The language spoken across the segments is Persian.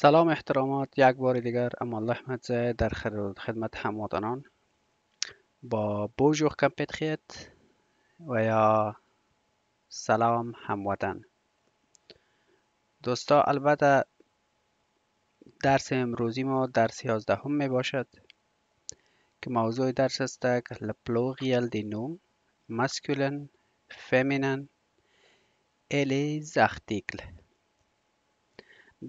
سلام احترامات یک بار دیگر امان احمد زه در خدمت هموطنان با بوجو کمپیت خیت و یا سلام هموطن دوستا. البته درس امروزی ما درس 11 می باشد که موضوع درس است که لپلوغیل دی نوم مسکولن فمینن الیز اختیکل.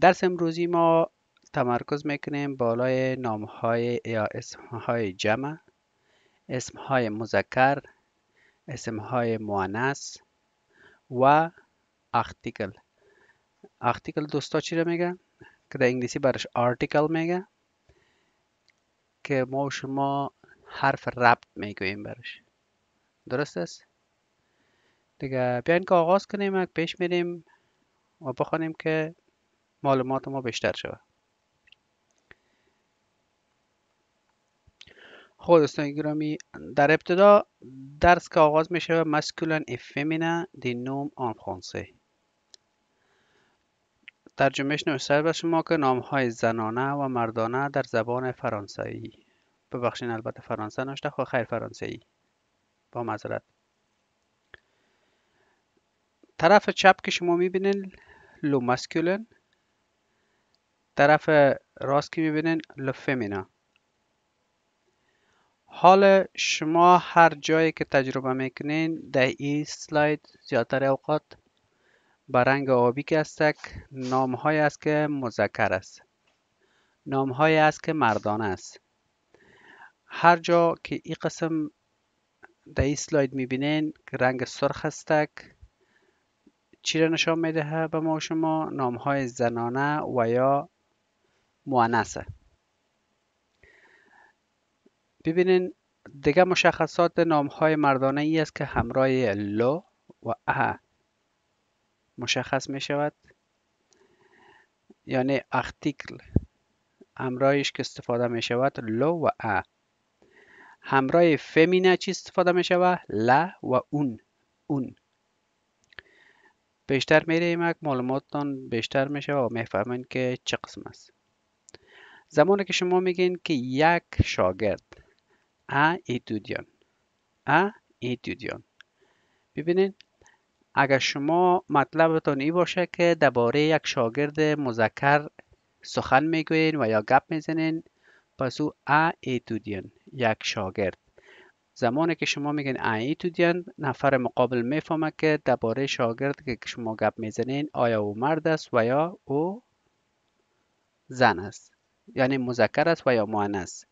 درس امروزی ما تمرکز میکنیم بالای نامهای یا اسمهای جمع، اسمهای مذکر، اسمهای مؤنث و آرتیکل. آرتیکل دوستا چی رو میگه؟ که در انگلیسی برش آرتیکل میگه که ما و شما حرف ربط میگوییم برش. درست است؟ دیگه بیاین که آغاز کنیم، پیش میریم و بخوانیم که معلومات ما بیشتر شود. خب دوستان گرامی، در ابتدا درس که آغاز میشه masculin et féminin des noms en français. ترجمهش نوشته به شما که نام‌های زنانه و مردانه در زبان فرانسوی. ببخشین البته فرانسه نوشته، خب خیر فرانسوی، با معذرت. طرف چپ که شما میبینین لو ماسکولین، طرف راست که میبینین لو فمینا. حال شما هر جایی که تجربه میکنین در این سلاید زیادتر اوقات با رنگ آبی که هستک نام‌های است که مذکر است، نام‌های است که مردانه است. هر جا که این قسم در این سلاید میبینین که رنگ سرخ هستک، چی را نشان میدهه به ما و شما؟ نام‌های زنانه و یا مؤنثه. ببینین دیگه مشخصات نام‌های مردانه ای است که همراه لو و ا مشخص می شود، یعنی آرتیکل همراهش که استفاده می شود لو و ا. همراه فمینه چی استفاده می شود؟ لا و اون. اون بیشتر میریم معلوماتتان بیشتر میشه و میفهمین که چه قسم است. زمانی که شما میگین که یک شاگرد ا ایتودیان، ببینین اگر شما مطلبتان این باشه که درباره یک شاگرد مذکر سخن میگوین و یا گپ میزنین، پس او ایتودیان یک شاگرد. زمانی که شما میگین ایتودیان، نفر مقابل میفهمه که درباره شاگرد که شما گپ میزنین آیا او مرد است و یا او زن است، یعنی مذکر است و یا مؤنث.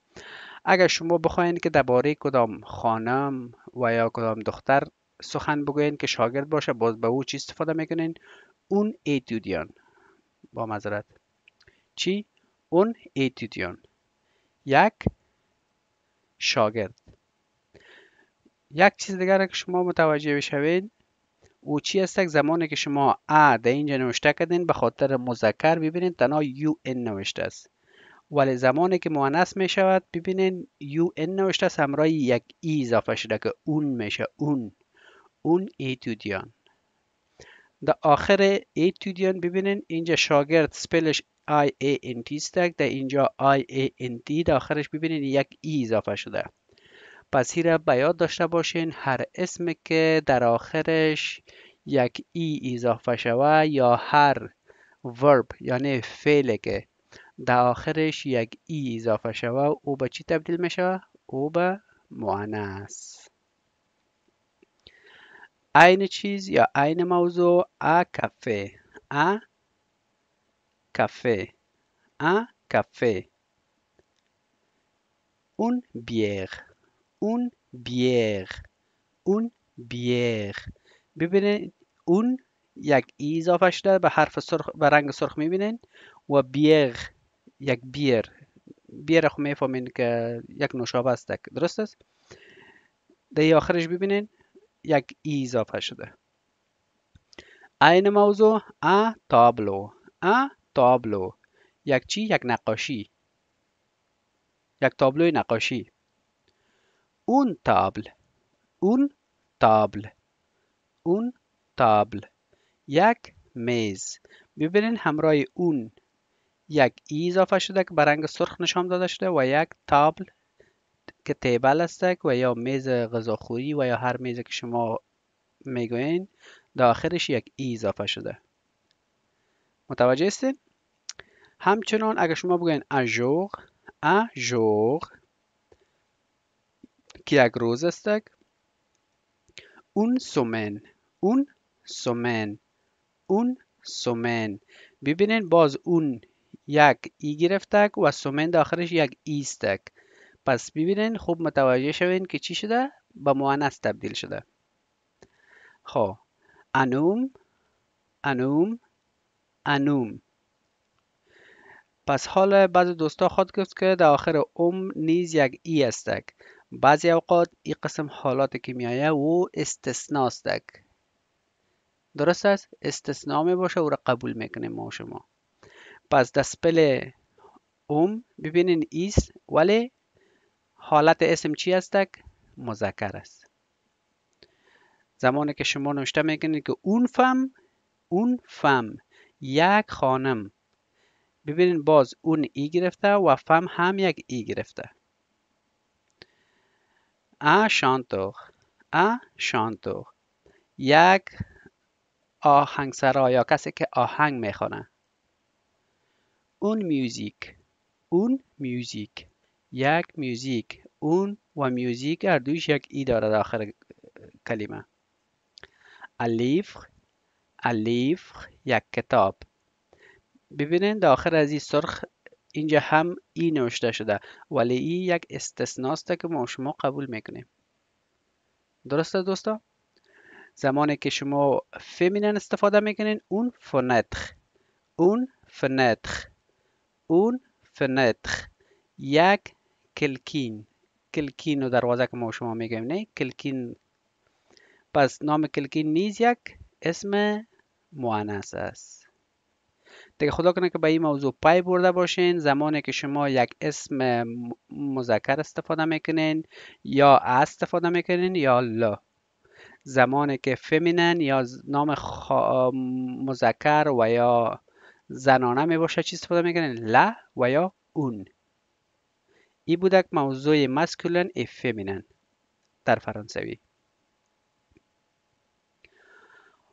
اگر شما بخواین که درباره کدام خانم و یا کدام دختر سخن بگوین که شاگرد باشه، باز به او چی استفاده میکنین؟ اون ایتودیان. با معذرت، چی؟ اون ایتودیان، یک شاگرد. یک چیز دیگر که شما متوجه بشوید او چی است؟ زمانی که شما در اینجا نوشته کردین به خاطر مذکر، ببینید تنها یو ان نوشته است، ولی زمانی که مؤنث می شود ببینین یو ان نوشته است همراه یک ای اضافه شده که اون میشه اون ایتودیان. در آخر ایتودیان ببینین اینجا شاگرد سپلش آی ای ان تی است، در اینجا آی ای ان تی در آخرش ببینین یک ای اضافه شده. پس این را به یاد داشته باشین، هر اسم که در آخرش یک ای اضافه شوه یا هر ورب یعنی فعل که در آخرش یک ای اضافه شوه او به چی تبدیل می شوه؟ او به مؤنث. عین چیز یا عین موضوع کافه، کافه، کافه. اون بیغ. ببینید اون یک ای اضافه شده به حرف سرخ، به رنگ سرخ میبینین، و بیغ یک بیر خو میفهمین که یک نوشابه است. درست است؟ در آخرش ببینین یک ای اضافه شده. عین موضوع تابلو. یک چی؟ یک نقاشی، یک تابلوی نقاشی. اون تابل یک میز. ببینین همراه اون یک ای اضافه شده که به رنگ سرخ نشان داده شده و یک تابل که تیبل است و یا میز غذاخوری و یا هر میزی که شما میگوین داخلش یک ای اضافه شده. متوجه هستین؟ همچنان اگر شما بگوین اجور که یک روز است، اون سومن اون سومن ببینین باز اون یک ای گرفته و سومن داخلش یک ایستک. پس ببینین خوب متوجه شوین که چی شده؟ به مؤنث تبدیل شده. خب انوم. پس حال بعضی دوستا خود گفت که در آخر نیز یک ای استک. بعضی اوقات این قسم حالات که میایه و استثناست. درست است؟ استثناء می باشه او را قبول میکنیم ما شما. پس دسپل ببینین ایست ولی حالت اسم چی استک؟ مذکر است. زمانی که شما نوشته میکنید که اون فم یک خانم، ببینین باز اون ای گرفته و فم هم یک ای گرفته. شانتور یک آهنگسرا یا کسی که آهنگ میخونه. اون میوزیک یک میوزیک. اون و میوزیک هر دویش یک ای داره داخل کلمه. الیفر یک کتاب. ببینین داخل از این سرخ اینجا هم ای نوشته شده ولی ای یک استثناست که ما شما قبول میکنیم. درسته دوستا؟ زمانی که شما فمینن استفاده میکنین اون فنتر یک کلکین و دروازه که ما شما میگیم نه کلکین. پس نام کلکین نیز یک اسم مؤنث است. دیگه خدا کنه که به این موضوع پی برده باشین. زمانی که شما یک اسم مذکر استفاده میکنین یا استفاده میکنین یا لا. زمانی که فمینن یا نام مذکر و یا زنانه می باشه چی استفاده میکنین؟ لا و یا اون. این بوده موضوع مسکولین ای فمینن در فرانسوی.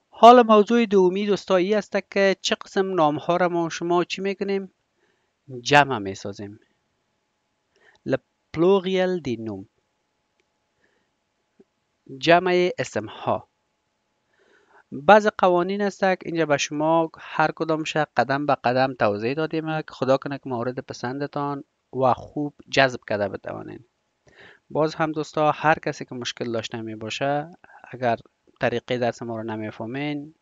حالا موضوع دومی دوستایی است که چه قسم نام ها را ما شما چی میکنیم؟ جمع میسازیم. لپلوریال دی نوم، جمع اسم ها. بعض قوانین است که اینجا به شما هر کدامش قدم به قدم توضیح دادیم که خدا کنه که مورد پسندتان و خوب جذب کرده بتوانین. باز هم دوستا هر کسی که مشکل داشته می باشه، اگر طریقه درس ما رو نمیفهمین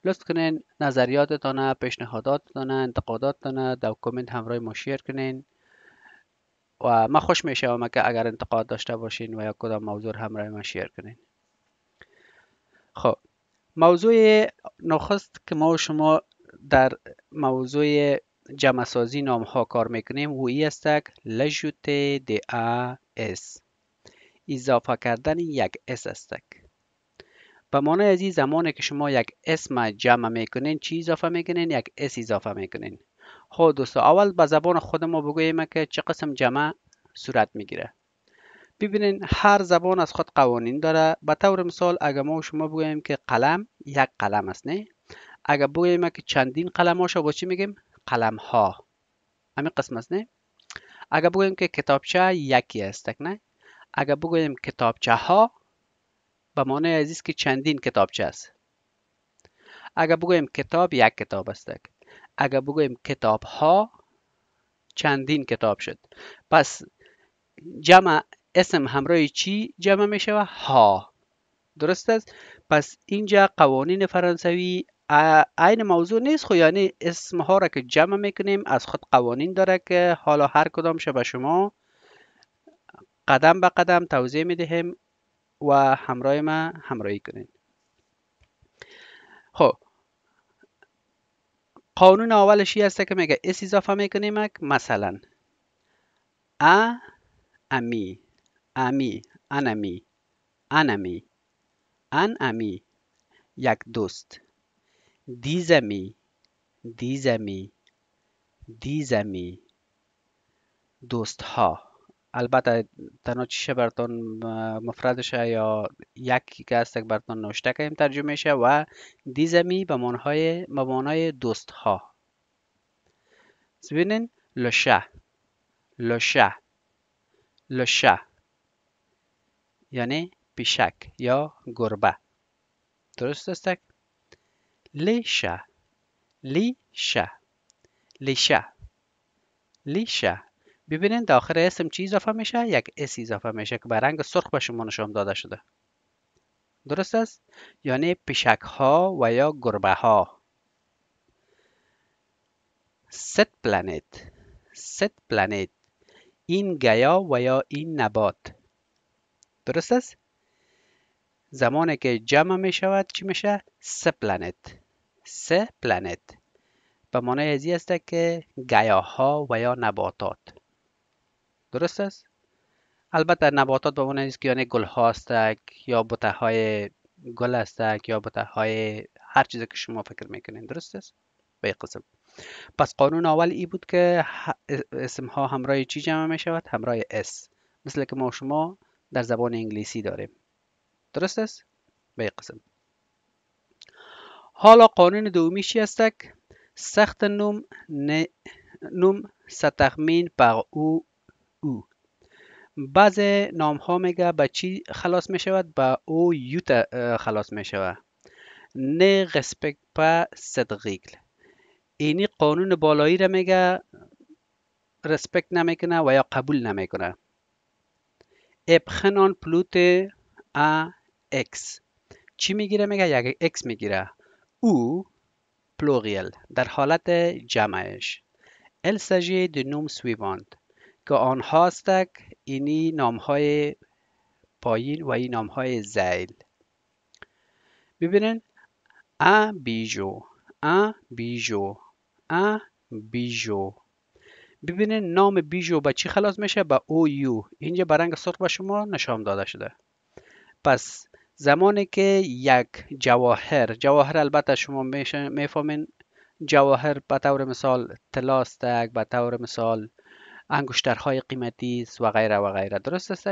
لطف کنین نظریاتتان، پیشنهاداتتان، انتقاداتتان در کامنت همراه ما شیر کنین و ما خوش میشم که اگر انتقاد داشته باشین و یا کدام موضوع همراه ما شیر کنین. خب موضوع نخست که ما و شما در موضوع جمع سازی نام ها کار میکنیم و ای است لجوته دی اس، اضافه کردن یک اس است. به معنی از این زمانی که شما یک اسم جمع میکنین چی اضافه میکنین؟ یک اس اضافه میکنین. خب دوستا اول به زبان خود ما بگوییم که چه قسم جمع صورت میگیره. ببینین هر زبان از خود قوانین داره. به طور مثال اگر ما و شما بگوییم که قلم یک قلم است نه، اگر بگوییم که چندین قلم هاشو با چی میگیم؟ قلم ها. همین قسم است نه. اگر بگوییم که کتابچه یکی است نه، اگر بگوییم کتابچه ها به معنی از که چندین کتابچه است. اگر بگوییم کتاب یک کتاب است. اگر بگوییم کتاب ها چندین کتاب شد. پس جمع اسم همراه چی جمع می شود؟ ها. درست است؟ پس اینجا قوانین فرانسوی عین موضوع نیست خو، یعنی اسم ها را که جمع میکنیم از خود قوانین داره که حالا هر کدام به شما قدم به قدم توضیح میدهیم و همراه ما همراهی کنید. خب قانون اولش هست که میگه اس اضافه میکنیم. مثلا امی انمی یک دوست. دیزمی دیزمی، دوست ها. البته تنها چیشه براتون مفردشه یا یکی که هست براتون نوشته کنیم ترجمه شه و دیزمی به معنای دوست ها. ببینین لشه، لشه، لشه یعنی پیشک یا گربه. درست است؟ لیشه، لیشه، لیشه، لیشه. ببینین داخل اسم چی اضافه میشه؟ یک اس اضافه میشه که به رنگ سرخ به شما نشان داده شده. درست است؟ یعنی پیشک ها و یا گربه ها. ست پلنت، ست پلنت، این گیا و یا این نبات. درست است؟ زمانی که جمع می شود چی میشه؟ سه پلنت، سه پلنت به معنای ازی است که گیاها و یا نباتات. درست است؟ البته نباتات به معنای است که یعنی گل ها هستک یا بوته های گل هستک یا بوته های هر چیزی که شما فکر میکنین. درست است؟ به قسم. پس قانون اول ای بود که اسم ها همراه چی جمع می شود؟ همراه اس، مثل که ما شما در زبان انگلیسی داریم. درست است؟ به قسم. حالا قانون دومی چی است؟ سخت نوم ستخمین پر او. بعض نام ها میگه به چی خلاص می شود؟ به او یو خلاص می شود. نه respect pas cette règle. اینی قانون بالایی را میگه رسپکت نمیکنه و یا قبول نمیکنه. ابخنان پلوت ا اکس چی میگیره؟ میگه یک اکس میگیره. او پلوریل در حالت جمعش. ال سجی د نوم سویواند که آنها هستک اینی نام های پایین و این نام های زیل. ببینن ا بیجو، ا بیجو، ا بیجو. ببینین نام بیجو به چی خلاص میشه؟ به او یو. اینجا به رنگ سرخ به شما نشان داده شده. پس زمانی که یک جواهر البته شما میفهمین جواهر به طور مثال طلا است، به طور مثال انگشترهای قیمتی است و غیره و غیره. درست است؟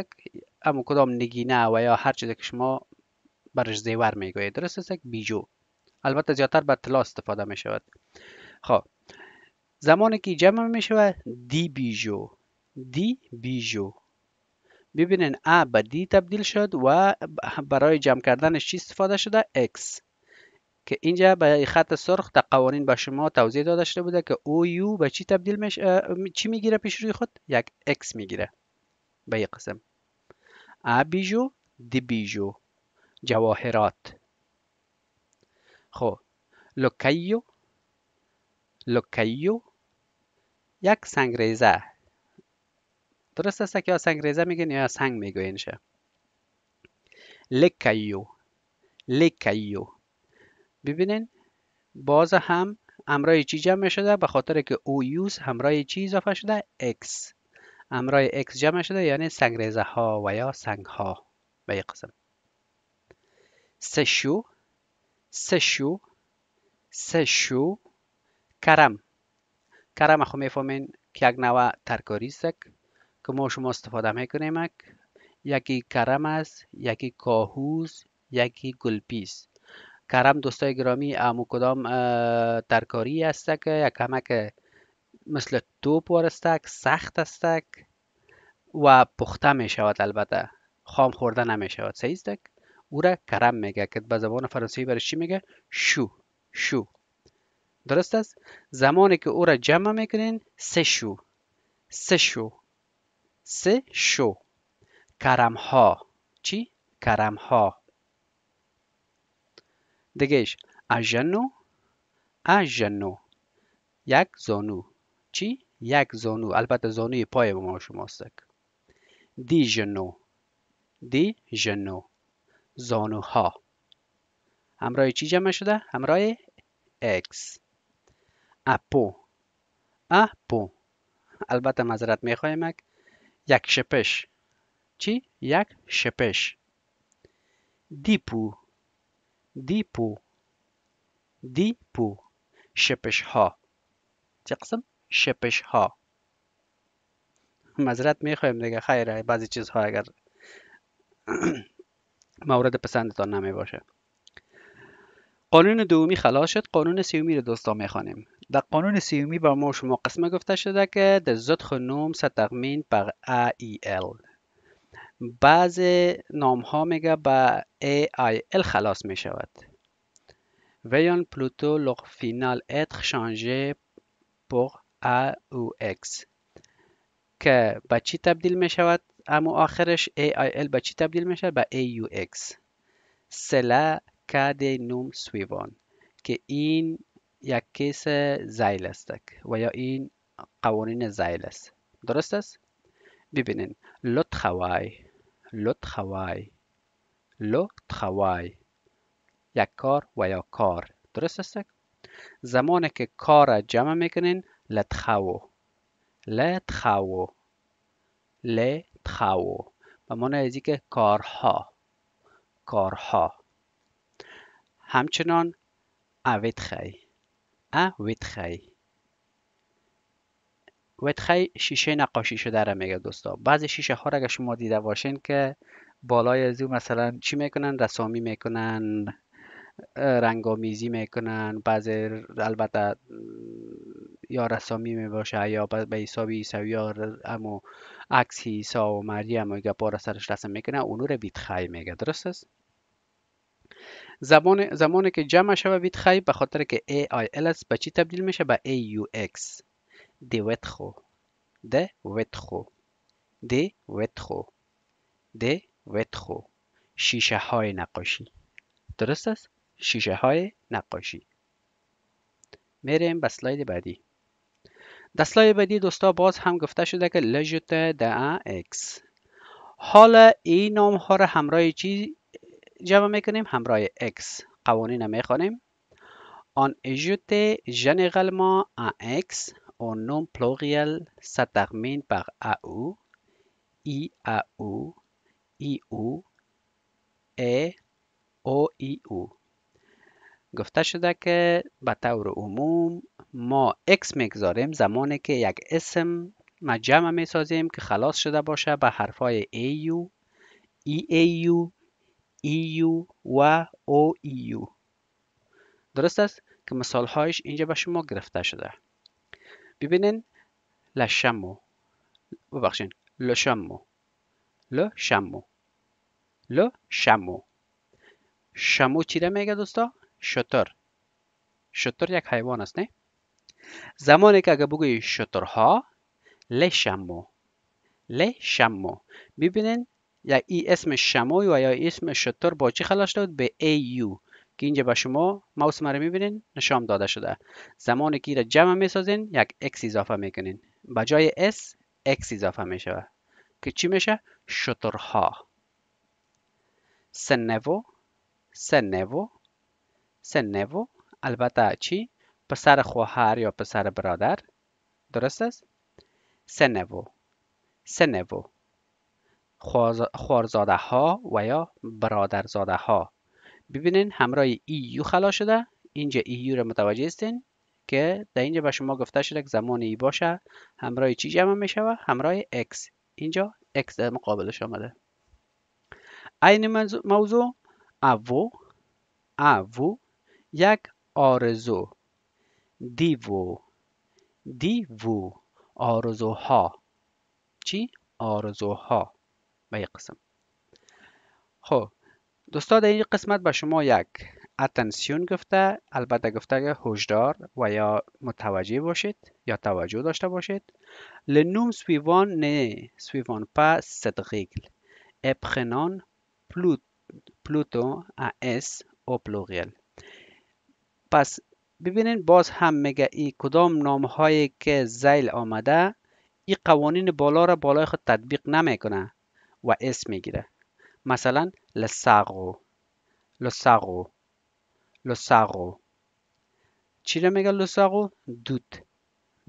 اما کدام نگینه و یا هر چیزی که شما برش زیور میگوید. درست است؟ بیجو البته زیادتر به طلا استفاده می شود. خب زمانی که جمع می شود دی بیجو، دی بیجو. ببینین ا به دی تبدیل شد و برای جمع کردنش چی استفاده شده؟ اکس که اینجا به خط سرخ در قوانین به شما توضیح داده شده بوده که او یو به چی تبدیل میشه؟ چی میگیره پیش روی خود؟ یک اکس میگیره به یک قسم. ا بیجو، دی بیجو، جواهرات. خب لوکایو، لوکایو یک سنگریزه. درست است که یا سنگریزه میگن یا سنگ میگوینشه. لکایو، لکایو. ببینین باز هم همراه چی جمع شده؟ به خاطر که او یوز همراه چی اضافه شده؟ اکس. همراه اکس جمع شده یعنی سنگریزه ها و یا سنگ ها به یک قسم. سشو، سشو، سشو. کرم، کرم خو میفهمین که یک نوع ترکاری است که ما شما استفاده میکنیم. یکی کرم است، یکی کاهوز، یکی گلپیس. کرم دوستای گرامی امو کدام ترکاری است که یک کمک مثل توپ وارستک، سخت است و پخته می شود. البته خام خورده نمی شود. صحیح است؟ او را کرم میگه که به زبان فرانسوی برش چی میگه؟ شو، شو. درست است؟ زمانی که او را جمع میکنین سه شو، سه شو، سه شو. کرم ها. چی؟ کرم ها. دیگهش اژنو، اژنو یک زانو. چی؟ یک زانو. البته زانوی پای ما شماست. دی ژنو، دی ژنو، زانوها. همراه چی جمع شده؟ همراه اکس. اپو، اپو. البته معذرت میخوایم یک شپش. چی؟ یک شپش. دیپو، دیپو، دیپو. شپش ها. چه قسم؟ شپش ها. معذرت میخوایم دیگه، خیره بعضی چیزها اگر مورد پسندتان نمی باشه. قانون دومی خلاص شد. قانون سیومی رو دوستا میخوانیم. در قانون سیومی با ما شما قسمه گفته شده که در زدخ نوم ستغمین بر AEL. بعض نام ها میگه با AIL خلاص می شود. ویان پلوتو لغ فینال اتر شانجه پر AUX که با چی تبدیل می شود؟ اما آخرش AIL با چی تبدیل می شود؟ با AUX. سلا کد نوم سویوان که این یک کیس زیل است و یا این قوانین زیل است. درست است؟ ببینین لطخوای یک کار و یا کار. درست است؟ زمانی که کار را جمع میکنین لطخو به معنی ازی که کارها. همچنان ویتخی شیشه نقاشی شده را میگه دوستا. بعضی شیشه ها را اگه شما دیده باشین که بالای از او مثلا چی میکنن؟ رسامی میکنن، رنگامیزی میکنن. بعضی البته یا رسامی میباشه یا به حساب عیسی یا امو عکس عیسی و مریم و گپا را سرش رسم میکنه، اونو رو ویتخی میگه. درست است؟ زمانی که جمع شوه ویتخی به خاطر که AIL است به چی تبدیل میشه؟ به AUX. de ویتخو شیشه های نقاشی. درست است؟ شیشه های نقاشی. میریم به سلاید بعدی. در سلاید بعدی دوستا باز هم گفته شده که لجت دا اکس. حالا این نام ها را همراه چی جمع میکنیم؟ همراه x. قوانین میخوانیم. On ajoute généralement un x au nom pluriel se termine par AU, IAU, IU, OIU. گفته شده که به طور عموم ما x میگذاریم زمانی که یک اسم جمع میسازیم که خلاص شده باشه به حرفای AU, EAU, EU و OEU. درست است که مثال هایش اینجا به شما گرفته شده. ببینین لشمو، ببخشین لشمو. شمو چی را میگه دوستا؟ شتر یک حیوان است نه؟ زمانی که اگه بگوی شترها لشمو. ببینین یا ای اسم شموی و یا اسم شتر با چی خلاص شد؟ به AU که اینجا به شما ماوس رو میبینین نشان داده شده. زمانی که را جمع میسازین یک x اضافه میکنین، به جای s x اضافه میشه که چی میشه؟ شترها. سنوو البته چی؟ پسر خواهر یا پسر برادر. درست است؟ سنوو خوارزاده ها و یا برادرزاده ها. ببینین همراه EU خلاص شده. اینجا EU رو متوجه هستین که در اینجا به شما گفته شده که زمان ای باشه همراه چی جمع می شود؟ همراه x. اینجا x در مقابلش آمده. این موضوع اوو یک آرزو. دیوو آرزوها. چی؟ آرزوها به یک قسم. خب دوستا در این قسمت به شما یک اتنسیون گفته، البته گفته که هشدار و یا متوجه باشید یا توجه داشته باشید. Le nom suivant ne suivant pas cette règle et prenant plutôt un s au pluriel. پس ببینین باز هم میگه ای کدام نام هایی که زیل آمده این قوانین بالا را بالای خود تطبیق نمیکنه و اس میگیره. مثلا لساغو چی را میگه؟ لساغو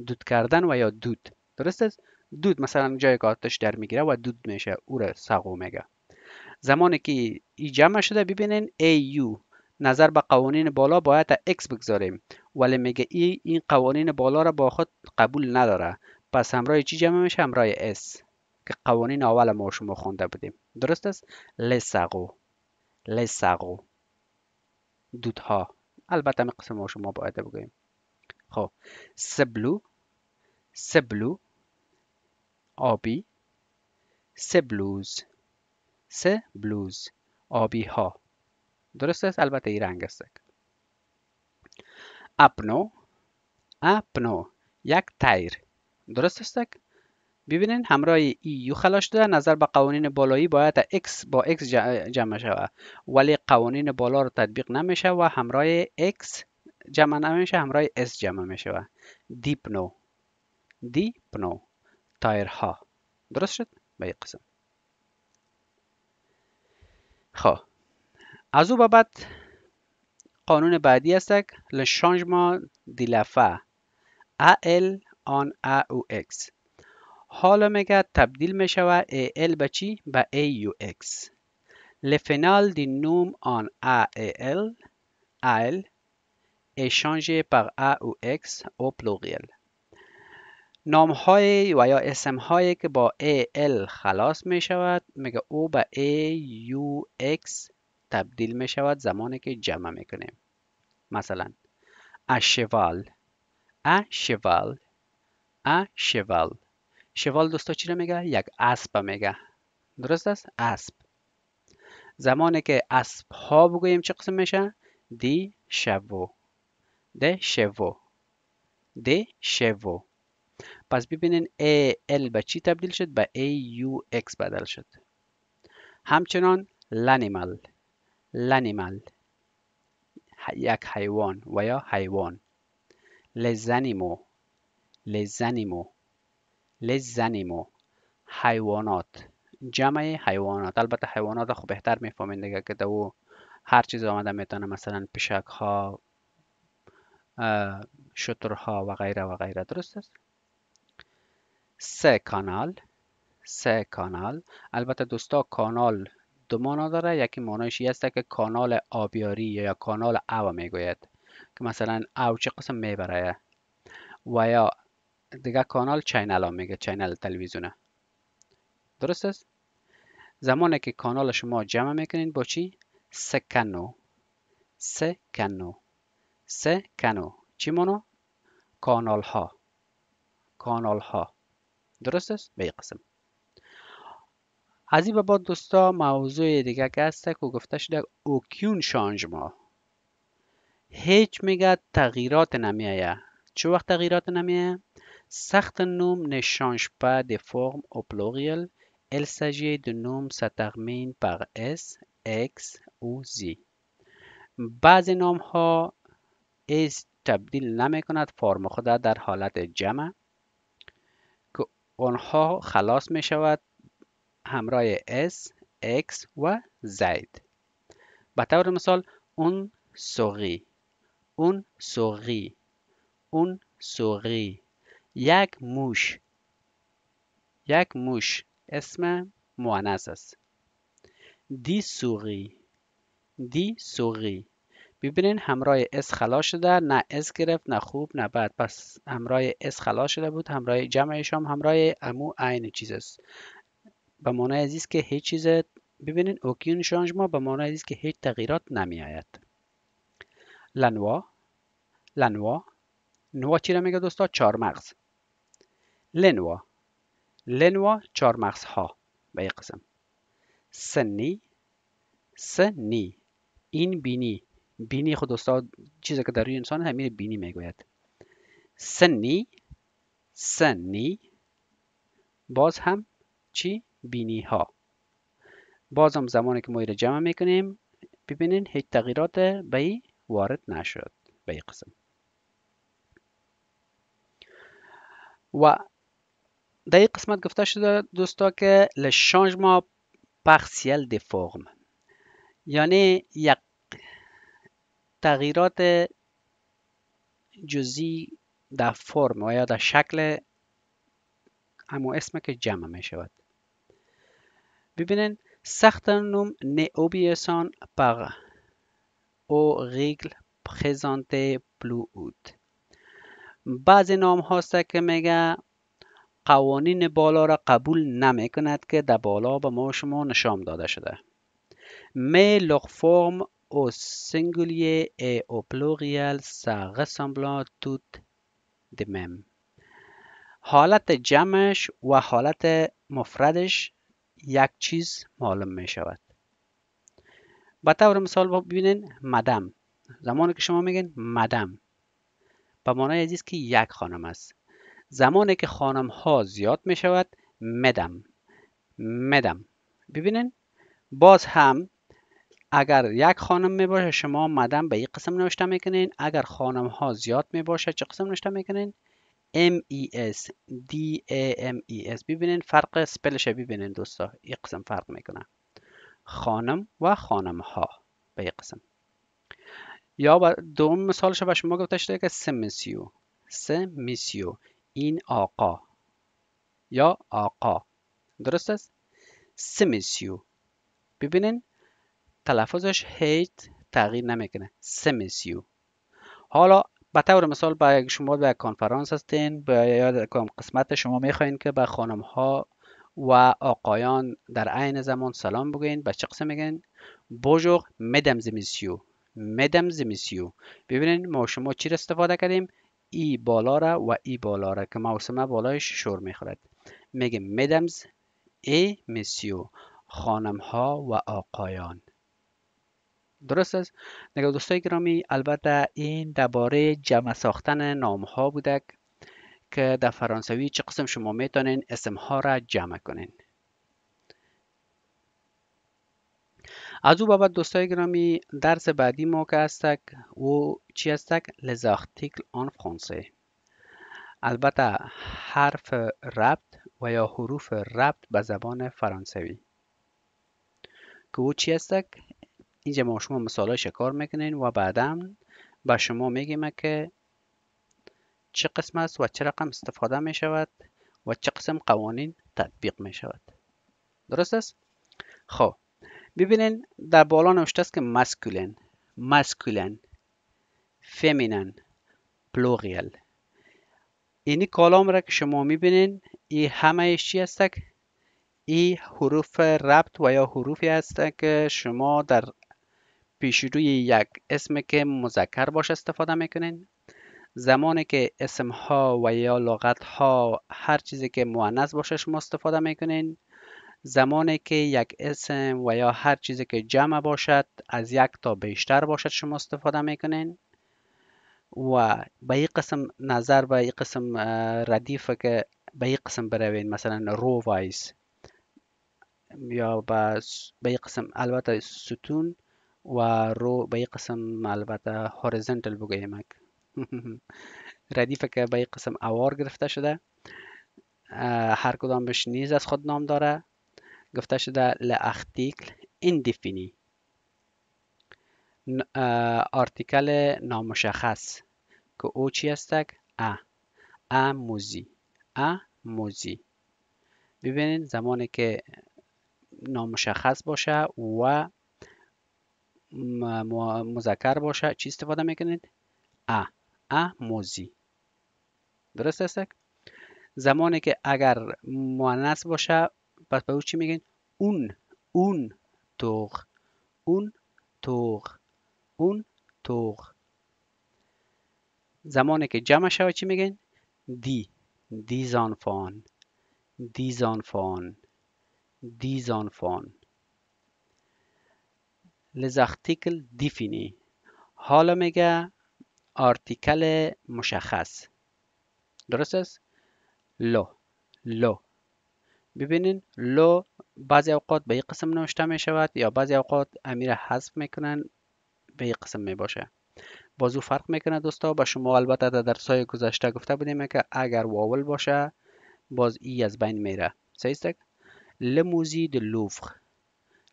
دود کردن و یا دود. درست است؟ دود مثلا جای که آتش در میگیره و دود میشه او را ساغو میگه. زمانی که ای جمع شده ببینین AU نظر به قوانین بالا باید x بگذاریم ولی میگه این قوانین بالا را با خود قبول نداره. پس همراه چی جمع میشه؟ همراه اس که قوانین اول ما شما خونده بودیم. درست است؟ لساقو، لساقو، دودها. البته می قسم ما شما باید بگوییم. خب سبلو، سبلو، آبی، سبلوز، سبلوز، آبی ها. درست است؟ البته این رنگ است. اپنو، اپنو، یک تیر. درست است؟ ببینین همراه ای یو خلاص شده. نظر به قوانین بالایی باید x با x جمع شود، ولی قوانین بالا رو تطبیق نمیشه و همراه x جمع نمیشه، همراه s جمع میشه. دیپنو، دیپنو، تایرها. درست شد به این قسم. خب از او به بعد قانون بعدی است le changement de la fin al en a ou x. حالا میگه تبدیل میشوه al به چی؟ به a u x. Le final du nom en a et l est changé par a ou x au pluriel. نام های و یا اسم هایی که با al خلاص می شود میگه او به a u x تبدیل می شود زمانی که جمع میکنیم. مثلا a cheval، a cheval، a cheval. شوال دوستا چی رو میگه؟ یک اسب میگه. درست است؟ اسب. زمانی که اسب ها بگوییم چه قسم میشه؟ دی شوو، ده شوو، ده شوو. پس ببینین ال به چی تبدیل شد؟ به یو اکس بدل شد. همچنان لانیمال، لانیمال، یک حیوان و یا حیوان. لزنیمو، لزنیمو، لزنیمو، حیوانات، جمع حیوانات. البته حیوانات خب بهتر میفهمین دیگه که دو هر چیز آمده میتونه، مثلا پشک ها، شترها و غیره و غیره. درست است؟ سه کانال، سه کانال. البته دوستا کانال دو معنا داره. یکی معنایش این است که کانال آبیاری یا کانال او میگوید که مثلا او چه قسم میبره، و یا دیگه کانال چینل ها میگه، چینل تلویزیونه. درست است؟ زمانی که کانال شما جمع میکنین با چی؟ سکنو، سکنو، سکنو. چی مانو؟ کانال ها، کانال ها. درست است؟ به این قسم. از این به بعد دوستا موضوع دیگه که هست که گفته شده اوکیون شانجما، هیچ میگه تغییرات نمیایه. چه وقت تغییرات نمیایه؟ سخت نوم ne change pas de forme au pluriel. Il s'agit de noms se terminent par s, x ou z. بعضی نام ها اس تبدیل نمی کند فرم خود در حالت جمع که آنها خلاص می شود همراه s، x و z. به طور مثال اون سوغی، اون سوغی، اون سوغی. یک موش، یک موش اسم مؤنث است. دی سوغی، دی سوغی. ببینین همراه اس خلاص شده، نه اس گرفت نه خوب نه بد. پس همراه اس خلاص شده بود، همراه جمعش هم همراه امو عین چیز است. به معنی است که هیچ چیز، ببینین اوکیون شانجما به معنی است که هیچ تغییرات نمی آید. لنوا، لنوا، نوا چی را میگه دوستا؟ چهار مغز. لنوا، لنوا، چهار مغز ها به این قسم. سنی، سنی، این بینی. بینی خود دوستا چیزی که در روی انسان همین بینی میگوید. سنی، سنی. باز هم چی؟ بینی ها. باز هم زمانی که ما رو جمع میکنیم ببینین هیچ تغییرات به این وارد نشد به این قسم. و در این قسمت گفته شده دوستا که le changement partiel de forme، یعنی یک تغییرات جزئی در فرم و یا در شکل همون اسم که جمع می شود. ببینین certains noms ne obéissent par aux règles présentées پلوود. بعضی نام هاست که میگه قوانین بالا را قبول نمی کند که در بالا به ما شما نشان داده شده. Mais leur forme au singulier et au pluriel ça ressemble toutes de même. حالت جمعش و حالت مفردش یک چیز معلوم می شود. به طور مثال ببینین مدام. زمانی که شما میگین مدام به معنای است که یک خانم است. زمانی که خانم ها زیاد می شود مدام. مدام. ببینین باز هم اگر یک خانم می باشه شما مدام به این قسم نوشته میکنین. اگر خانم ها زیاد می باشه چه قسم نوشته میکنین؟ MES DAMES. ببینین فرق سپلش ببینین دوستا، این قسم فرق میکنه. خانم و خانم ها به این قسم. یا دوم مثالش به شما گفته شده که سمسیو. سمسیو این آقا یا آقا. درست است؟ سمسیو. ببینین تلفظش هیچ تغییر نمیکنه. سمسیو. حالا به طور مثال به شما به کنفرانس هستین یا قسمت شما میخواین که به خانم ها و آقایان در عین زمان سلام بگوین. به چه قسم میگین؟ بونژور مدامز میسیو. مدامز میسیو. ببینین ما شما چی استفاده کردیم؟ ای بالا را و ای بالا را که موسمه بالایش شور میخورد. میگیم مدامز ای میسیو. خانم ها و آقایان. درست است؟ نگاه دوستای گرامی، البته این درباره جمع ساختن نام ها بوده که در فرانسوی چه قسم شما میتونین اسم ها را جمع کنین. از او بابت دوستای گرامی درس بعدی ما که هستک او چی هستک؟ les articles en français. البته حرف ربط و یا حروف ربط به زبان فرانسوی که او چی هستک؟ اینجا ما شما مثال شکار میکنین و بعدا به شما میگیم که چه قسم است و چه رقم استفاده می شود و چه قسم قوانین تطبیق می شود. درست است؟ خب ببینین در بالا نوشته است که ماسکولین، ماسکولین، فمینین، پلوریال. اینی کلام را که شما میبینین این همه چی است؟ این حروف ربط و یا حروفی است که شما در پیش روی یک اسم که مذکر باشه استفاده میکنین. زمانی که اسم ها و یا لغت ها هر چیزی که مؤنث باشه شما استفاده میکنین. زمانی که یک اسم و یا هر چیزی که جمع باشد از یک تا بیشتر باشد شما استفاده میکنین. و به این قسم نظر به این قسم ردیف که به این قسم بروین مثلا رو وایس یا به این قسم البته ستون و رو به این قسم البته هوریزونتال بگویم ردیف که به این قسم اوار گرفته شده. هر کدامش نیز از خود نام داره. گفته شده l'article indéfini. آرتیکل نامشخص که او چی هستک؟ موزی. موزی. ببینید زمانی که نامشخص باشه و مذکر باشه چی استفاده میکنید؟ موزی. درست است؟ زمانی که اگر مؤنث باشه پس به او چی میگین؟ اون توغ. اون توغ. اون توغ. زمانی که جمع شود چی میگین؟ دیز آنفان. دیز آنفان. دیز آنفان. les articles définis. حالا میگه آرتیکل مشخص. درست است؟ لو. ببینین لو بعضی اوقات به این قسم نوشته می شود یا بعضی اوقات امیر حذف میکنن به این قسم می باشه. بازو فرق میکنه دوستا. با شما البته در درسای گذشته گفته بودیم که اگر واول باشه باز ای از بین میره. صحیح است؟ لموزی د لوفر.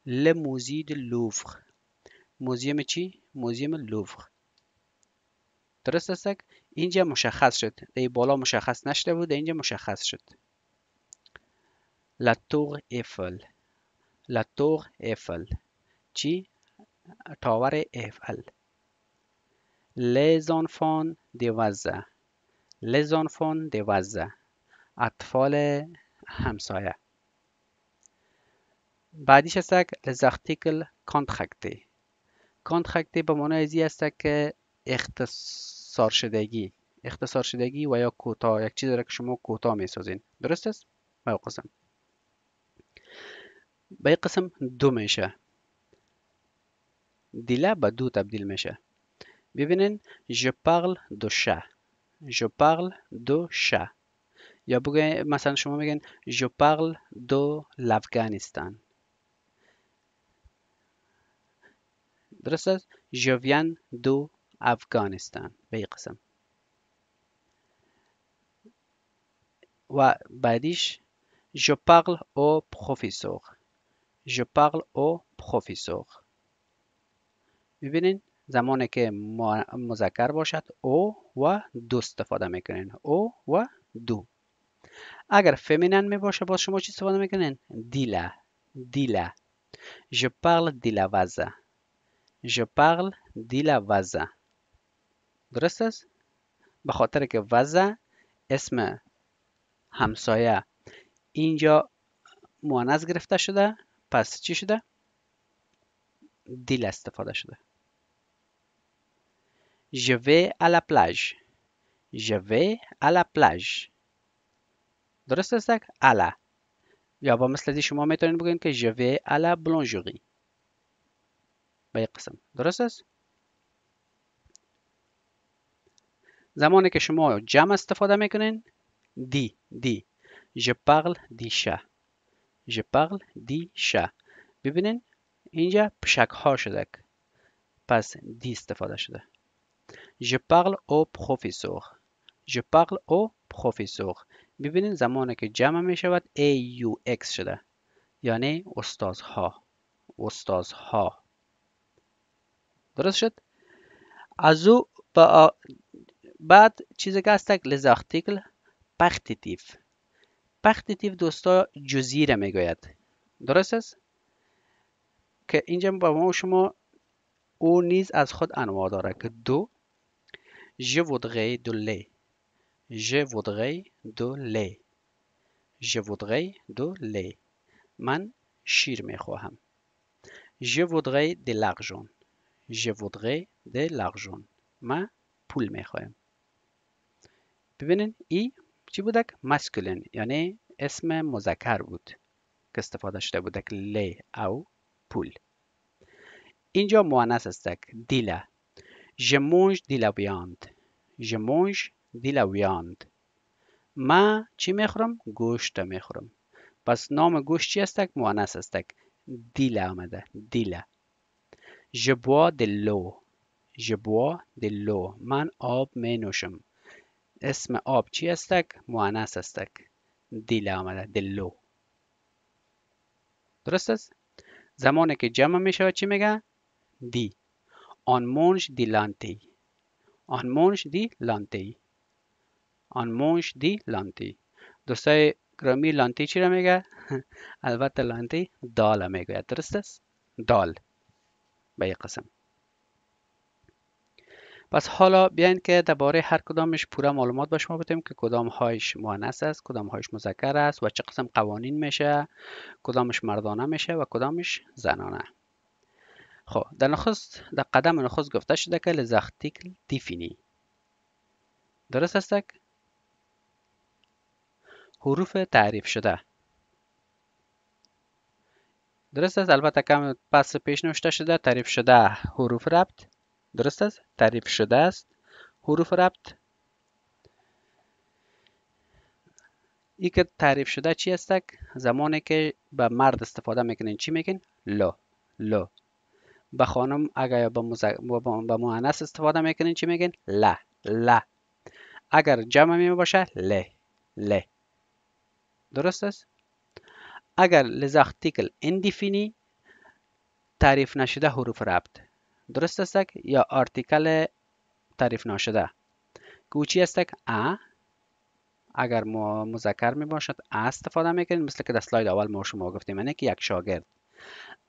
لموزی د لوفر. موزیم چی؟ موزیم لوفر. درست است؟ اینجا مشخص شد. در بالا مشخص نشده بود، اینجا مشخص شد. La Tour Eiffel. La Tour Eiffel. چی؟ تاور ایفل. les enfants de voisins les enfants de voisins اطفال همسایه. بعدیش است les articles contractés. contracté به معنای ازی است که اختصار شدگی و یا کوتاه، یک چیزی را که شما کوتاه میسازین. درست است؟ به این قسم دو میشه، دیله به دو تبدیل میشه. ببینین je parle de chat je parle de chat، یا بگه مثلا شما میگین je parle de l'Afghanistan. درست است؟ je viens de Afghanistan به این قسم. و بعدیش je parle au professeur je parle au professeur. ببینین زمانی که مذکر باشد او و دو استفاده میکنین، او و دو. اگر فمینن می باشه باز شما چی استفاده میکنین؟ دیلا دیلا. je parle de la vaza je parle de la vaza. درست است؟ به خاطر که وزا اسم همسایه اینجا مؤنث گرفته شده، پس چی شده؟ دیل استفاده شده. je vais à la plage je vais à la plage. درست است؟ الا. یا با مثل دی شما میتونید بگین که je vais à la boulangerie به این قسم. درست است؟ زمانی که شما جمع استفاده میکنین دی je parle du chat je parle du chat. ببینین اینجا پشک ها شده، پس دی استفاده شده. je parle au professeur je parle au professeur. ببینین زمانی که جمع می شود aux شده، یعنی استازها. درست شد؟ از او بعد چیزی که هست les articles partitifs. partitif دوستا جزئی را میگوید. درست است؟ که اینجا با ما شما او نیز از خود انواع داره که دو je voudrais de lait je voudrais de lait je voudrais de lait. من شیر میخواهم. je voudrais de l'argent je voudrais de l'argent. من پول میخواهم. ببینین ای چی بودک؟ masculine، یعنی اسم مذکر بود که استفاده شده بودک لی او پول. اینجا مؤنث است دیلا. je mange de la viande je mange de la viande. من چی میخورم؟ گوشت میخورم. پس نام گوشت چی است؟ مؤنث است، دیلا آمده، دیلا. je bois de l'eau je bois de l'eau. من آب می نوشم. اسم آب چی است؟ مؤنث است، دیلا آمده، دلو. درست است؟ زمانی که جمع می شود چی میگه؟ دی. on mange des lentilles on mange des lentilles on mange des lentilles. دوستای گرامی لانتی چی را میگه؟ البته لانتی دال میگه. درست است؟ دال به این قسم. پس حالا بیاین که درباره هر کدامش پورا معلومات به شما بدیم که کدام هایش مؤنث است، کدام هایش مذکر است و چه قسم قوانین میشه، کدامش مردانه میشه و کدامش زنانه. خب در قدم نخست گفته شده که les articles définis. درست است؟ حروف تعریف شده. درست است؟ البته کم پس پیش نوشته شده تعریف شده حروف ربط. درست است؟ تعریف شده است حروف ربط. ای که تعریف شده چی است؟ زمانی که به مرد استفاده میکنین چی میگین؟ لو. به خانم اگر به مؤنث استفاده میکنین چی میگین؟ لا. اگر جمع می باشه له. درست است؟ اگر les articles indéfinis تعریف نشده حروف ربط. درست است؟ یا آرتیکل تعریف نشده که چی است؟ اگر مذکر می باشد استفاده میکنید، مثل که در اسلاید اول ما شما گفتیم، یعنی که یک شاگرد.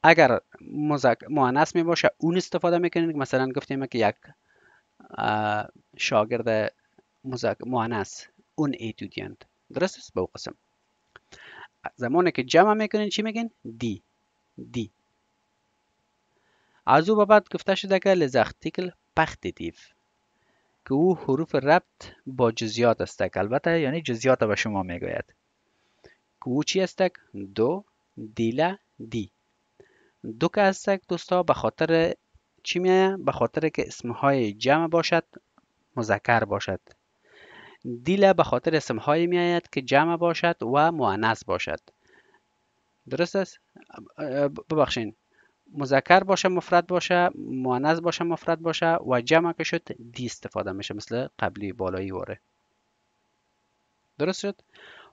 اگر مؤنث می باشه اون استفاده میکنید، مثلا گفتیم که یک شاگرد مؤنث اون ایتودیانت. درست است به او قسم. زمانی که جمع میکنین چی میگین؟ دی. دی. از او به بعد گفته شده که لزختیکل پخت دیف که او حروف ربط با جزیات است که البته یعنی جزیات به شما میگوید که او چی است؟ دو، دیله، دی. دو که است دوستا به خاطر چی میایه؟ به خاطر که اسمهای جمع باشد، مذکر باشد. دیله به خاطر اسمهایی میآید که جمع باشد و مؤنث باشد. درست است؟ ببخشین، مذکر باشه مفرد باشه، مؤنث باشه مفرد باشه و جمع که شد دی استفاده میشه، مثل قبلی بالایی واره. درست شد؟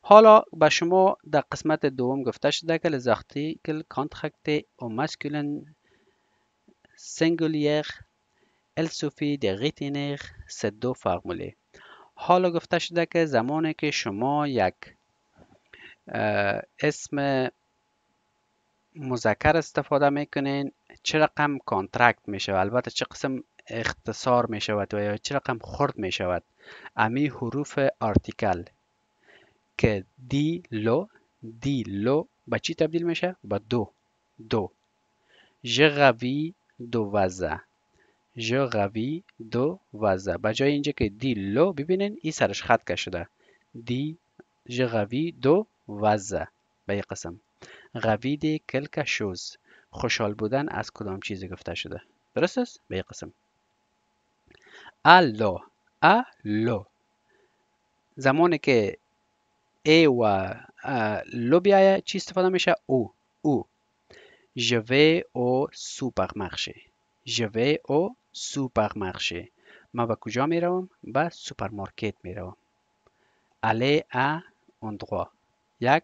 حالا به شما در قسمت دوم گفته شده که لزاختی کل کانترکت او ماسکولن سینگولیر ال سوفی de retenir ces deux formules. حالا گفته شده که زمانی که شما یک اسم مذکر استفاده میکنین چه رقم کانترکت میشه، البته چه قسم اختصار میشود و یا چه رقم خرد میشود امی حروف آرتیکل که دی لو به چی تبدیل میشه؟ به دو. دو. je ravi دو وزه. je ravi دو وزه. به جای اینجا که دی لو ببینین این سرش خط کشیده. دی je ravi دو وزه. به این قسم غوید کلک شوز، خوشحال بودن از کدام چیزی گفته شده. درست است؟ به این قسم الو. الو زمانی که ای و لو بیایه چی استفاده میشه؟ او. je vais au supermarché. je vais au supermarché. ما به کجا می روم؟ به سوپرمارکت می روم. aller à endroit یک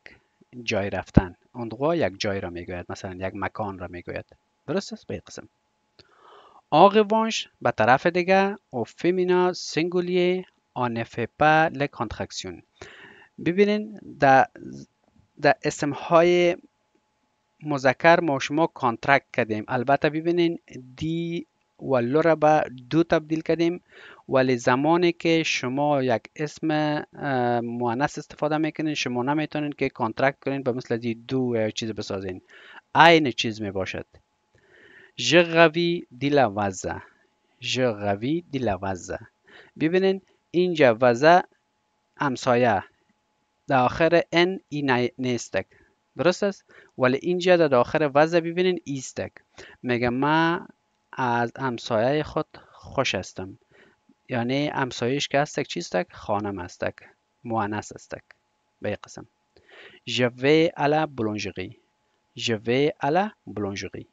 جای رفتن. endroit یک جای را میگوید، مثلا یک مکان را میگوید. درست است؟ به این قسم en revanche به طرف دیگه au féminin singulier on ne fait pas les contractions. ببینین در اسم های مذکر ما شما کانترکت کردیم، البته ببینین دی و لو را به دو تبدیل کردیم، ولی زمانی که شما یک اسم مؤنث استفاده میکنین شما نمیتونین که کانترکت کنین به مثل دی دو یا چیز بسازین، عین چیز می باشد. je ravi دی la وزه. je ravi دی la وزه. ببینین اینجا وزه همسایه در آخر ان ای نیستک. درست است؟ ولی اینجا در آخر وزه ببینین ایستک. میگه من از همسایه خود خوش هستم، یعنی همسایش که هستک چیستک؟ خانم هستک، مؤنث هستک. به این قسم je vais à la boulangerie. je vais à la boulangerie.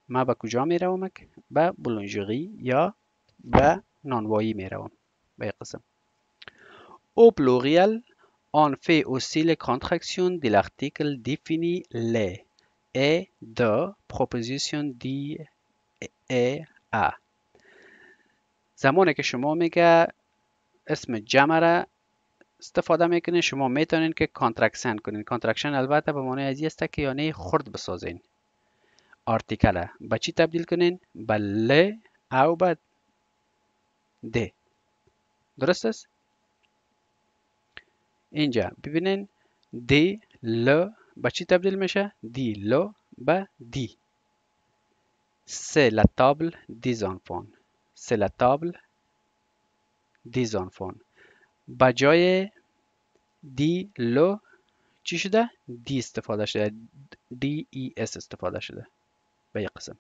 من به کجا می روم؟ به بولونژری یا به نانوایی می روم. به این قسم au pluriel on fait aussi les contractions de l'article défini les et de proposition دی ای ا. زمانی که شما میگه اسم جمع را استفاده میکنین شما میتونین که کانترکشن کنین. کانترکشن البته به معنی ازی است که یعنی خرد بسازین. آرتیکل به چی تبدیل کنین؟ به ل او به د. درست است؟ اینجا ببینین دی ل به چی تبدیل میشه؟ دی لو به دی. C'est la table des enfants. C'est la table des enfants. با جای دی لو چی شده؟ دی استفاده شده. دی ای اس استفاده شده. به یک قسم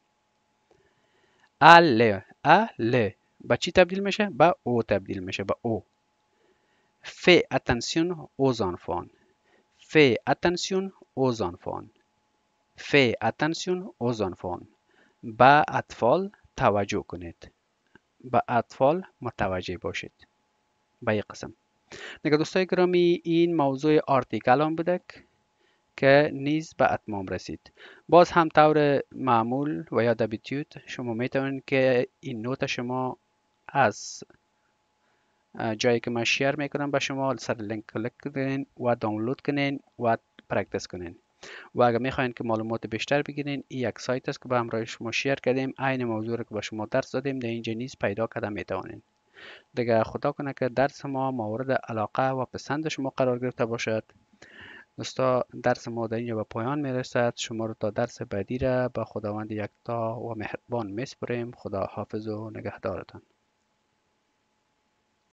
ال با چی تبدیل میشه؟ با او تبدیل میشه. با او. Fais attention aux enfants. Fais attention aux enfants. Fais attention aux enfants. با اطفال توجه کنید. با اطفال متوجه باشید. به یک قسم دیگه دوستای گرامی این موضوع آرتیکل هم بوده که نیز به اتمام رسید. باز هم طور معمول و یا دبیتیوت شما میتونید که این نوت شما از جایی که من شیر میکنم به شما سر لینک کلیک کنین و دانلود کنین و پرکتس کنین. و اگر میخواین که معلومات بیشتر بگیرین، این یک سایت است که به همراه شما شیر کردیم. عین موضوع رو که به شما درس دادیم در اینجا نیز پیدا کرده میتوانین. دیگه خدا کنه که درس ما مورد علاقه و پسند شما قرار گرفته باشد. دوستا، درس ما در اینجا به پایان میرسد. شما رو تا درس بعدی را به خداوند یکتا و مهربان میسپریم. خدا حافظ و نگهدارتان.